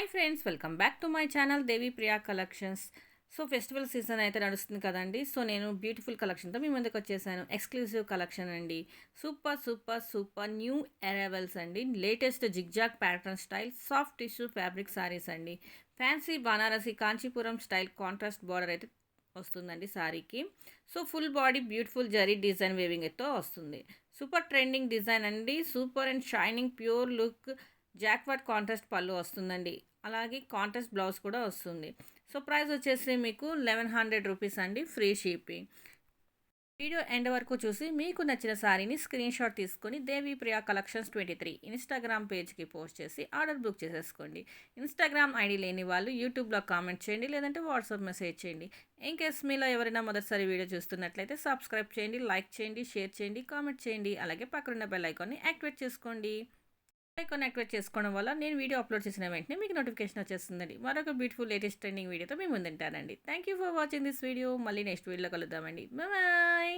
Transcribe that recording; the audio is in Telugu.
Hi friends, welcome back to my channel Devi Priya collections. So festival season అయితే నడుస్తుంది కదండి. సో నేను బ్యూటిఫుల్ కలెక్షన్తో మీ ముందుకు వచ్చేసాను. ఎక్స్క్లూజివ్ కలెక్షన్ అండి. Super super super new arrivals అండి. Latest zigzag pattern style soft tissue fabric saris అండి. Fancy Banarasi Kanchipuram style contrast border అయితే వస్తుందండి సారీకి. So full body beautiful zari design weaving అయితే వస్తుంది. సూపర్ ట్రెండింగ్ డిజైన్ అండి. Super and shining pure look jacquard contrast pallu వస్తుందండి. అలాగే కాంట్రాస్ట్ బ్లౌజ్ కూడా వస్తుంది. సో ప్రైస్ వచ్చేసి మీకు 1100 రూపీస్ అండి, ఫ్రీ షిప్పింగ్. వీడియో ఎండ్ వరకు చూసి మీకు నచ్చిన శారీని స్క్రీన్ షాట్ తీసుకొని దేవి ప్రియా కలెక్షన్స్ 23 ఇన్స్టాగ్రామ్ పేజ్కి పోస్ట్ చేసి ఆర్డర్ బుక్ చేసేసుకోండి. ఇన్స్టాగ్రామ్ ఐడి లేని వాళ్ళు యూట్యూబ్లో కామెంట్ చేయండి, లేదంటే వాట్సాప్ మెసేజ్ చేయండి. ఇన్ కేస్ మీలో ఎవరైనా మొదటిసారి వీడియో చూస్తున్నట్లయితే సబ్స్క్రైబ్ చేయండి, లైక్ చేయండి, షేర్ చేయండి, కామెంట్ చేయండి. అలాగే పక్కనున్న బెల్ ఐకాన్ని యాక్టివేట్ చేసుకోండి. ఐకాన్ యాక్టివేట్ చేసుకోవడం వల్ల నేను వీడియో అప్లోడ్ చేసిన వెంటనే మీకు నోటిఫికేషన్ వచ్చేస్తుందండి. మరొక బ్యూటిఫుల్ లేటెస్ట్ ట్రెండింగ్ వీడియోతో మేము ముందుంటానండి. Thank you for watching this video. మళ్ళీ నెక్స్ట్ వీడియోలో కలుద్దామండి. బాయ్.